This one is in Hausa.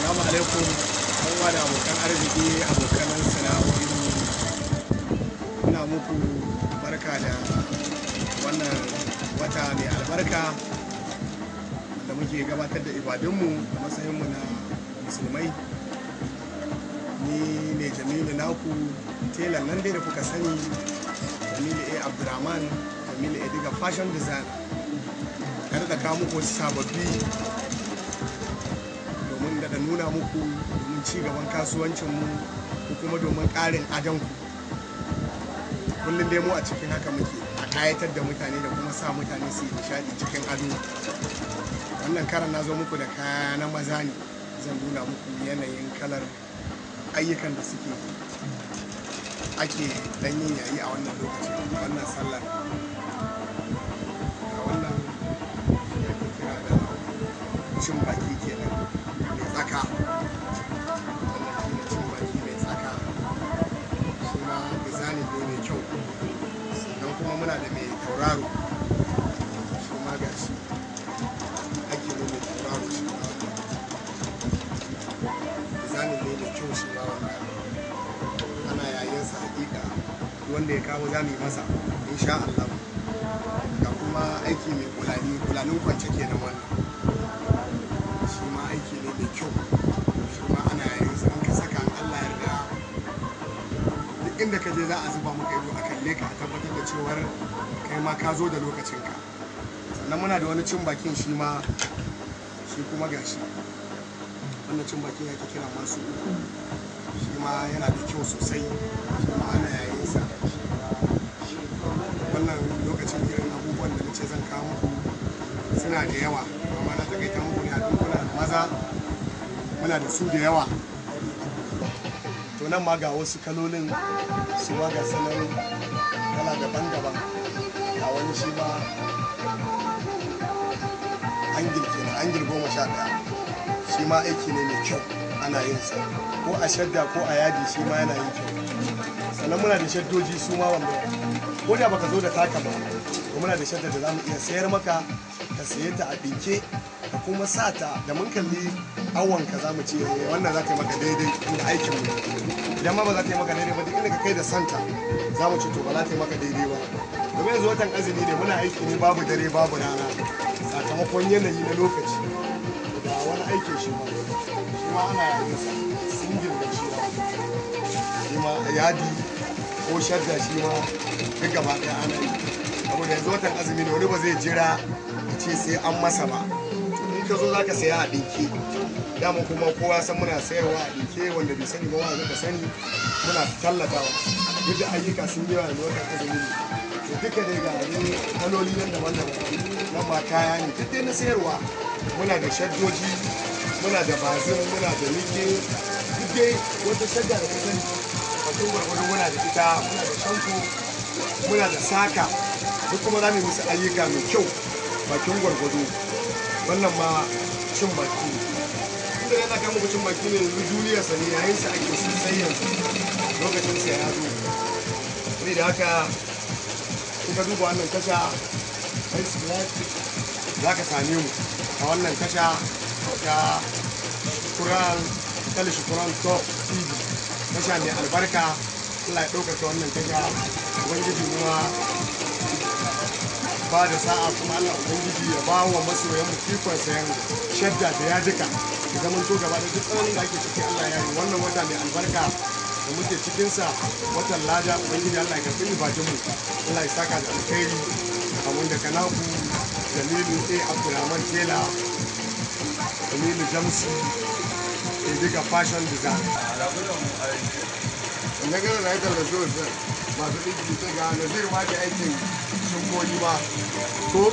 Assalamu alaikum uwa da abokan arziki, abokan sana'o'i. Ina muku barka da wannan wata mai albarka da muke gabatar da ibadunmu a matsayinmu na musulmai. Ni ne Jamilu naku telan nan dai da kuka sani, Jamilu A. Abdurrahman, Jamilu A. Diga fashion design. Tare da kawo muku wasu sababbi domin da nuna muku domin ci gaban kasuwancinmu ko kuma domin ƙarin adanku. Kullum dai mu a cikin haka muke, a ƙayatar da mutane da kuma sa mutane su yi nishaɗi cikin ado. Wannan karan na zo muku da kaya na maza ne, zan nuna muku yanayin kalar ayyukan da ake dan yin yayi a wannan lokacin, wannan sallar. A wannan da ke kira da cin baki kenan mai tsaka. Wannan shi ne cin baki mai tsaka, shi ma design ne mai kyau. Sannan kuma muna da mai tauraro, shi ma ga shi ake ne mai tauraro, shi ma design ne mai kyau, shi ma wannan ana yayin sa hakika. Wanda ya kawo za mu yi masa insha Allah. Ga kuma aiki mai kulanin kwance kenan wannan, shi ma aiki ne mai kyau, shi ma ana yayin sa. In ka saka an Allah yarda duk inda ka je za a zuba maka ido a kalle ka, a tabbatar da cewar kai ma ka zo da lokacinka. Sannan muna da wani cin bakin shi kuma gashi wannan cin bakin yake kira masu uku, shi ma yana da kyau sosai, shi ma ana yayin sa. Wannan lokacin irin abubuwan da nace zan kawo muku suna da yawa, amma na takaita muku ne a dunkuna da maza muna da su da yawa. To nan ma ga wasu kalolin su ma ga sanan kala daban-daban. Ga wani shi ma angil kenan, angil 11, shi ma aiki ne mai kyau, ana yin sa ko a shadda ko a yadi, shi ma yana yin kyau. Sannan muna da shaddoji su ma wanda ko da baka zo da taka ba, to muna da shadda da za mu iya sayar maka, ka saye ta a ɗinke ka kuma sa ta da mun kalli awon ka za mu ce wannan za ta yi maka daidai inda aikin mu. Idan ma ba za ta yi maka daidai ba, duk inda ka kai da santa za mu ce to ba za ta yi maka daidai ba. Domin yanzu watan azumi ne, muna aiki ne babu dare babu rana sakamakon yanayi na lokaci. Da wani aikin shi ma ana yayin sa singil da shi ma yadi ko shadda, shi ma duk gaba ɗaya ana yi. Saboda yanzu watan azumi ne, wani ba zai jira ya ce sai an masa ba. In ka zo za ka saya a ɗinke, dama kuma kowa san muna sayarwa a ɗinke, wanda bai sani ba wanda ka sani muna tallatawa. Duk da ayyuka sun yi yanzu watan azumi ne, to duka dai ga ne kaloli nan daban-daban nan ma kaya ne duk dai na sayarwa. Muna da shaddoji, muna da bazin, muna da like, duk dai wata shadda da ka sani bakin gwargwado muna da ita. Muna da shanko, muna da saka, duk kuma za mu yi musu ayyuka mai kyau bakin gwargwado. Wannan ma cin baki inda yana kai muku cin baki ne, yanzu duniyarsa ne, yayin sa ake sosai yanzu, lokacin sa ya zo. Sai da haka kuka duba wannan tasha za ka same mu a wannan tasha ta Shukuran Top TV, tasha mai albarka. Allah ya ɗaukaka wannan tasha, ubangiji kuma ba da sa'a, kuma Allah ubangiji ya ba wa masoyan mu ikon sayan shadda da yadika da zaman to gaba da duk tsananin da ake ciki. Allah ya yi wannan wata mai albarka da muke cikinsa, watan lada. Ubangiji Allah ya karɓi ibadun mu, Allah ya saka da alkhairi. Abun da kanaku Jamilu A. Abdurrahman Tela, Jamilu Jamsi A. Diga fashion design. Wanda gana na haifar da zuwa masu ɗinki ta ga Nazir ma da aikin sun koyi ba. To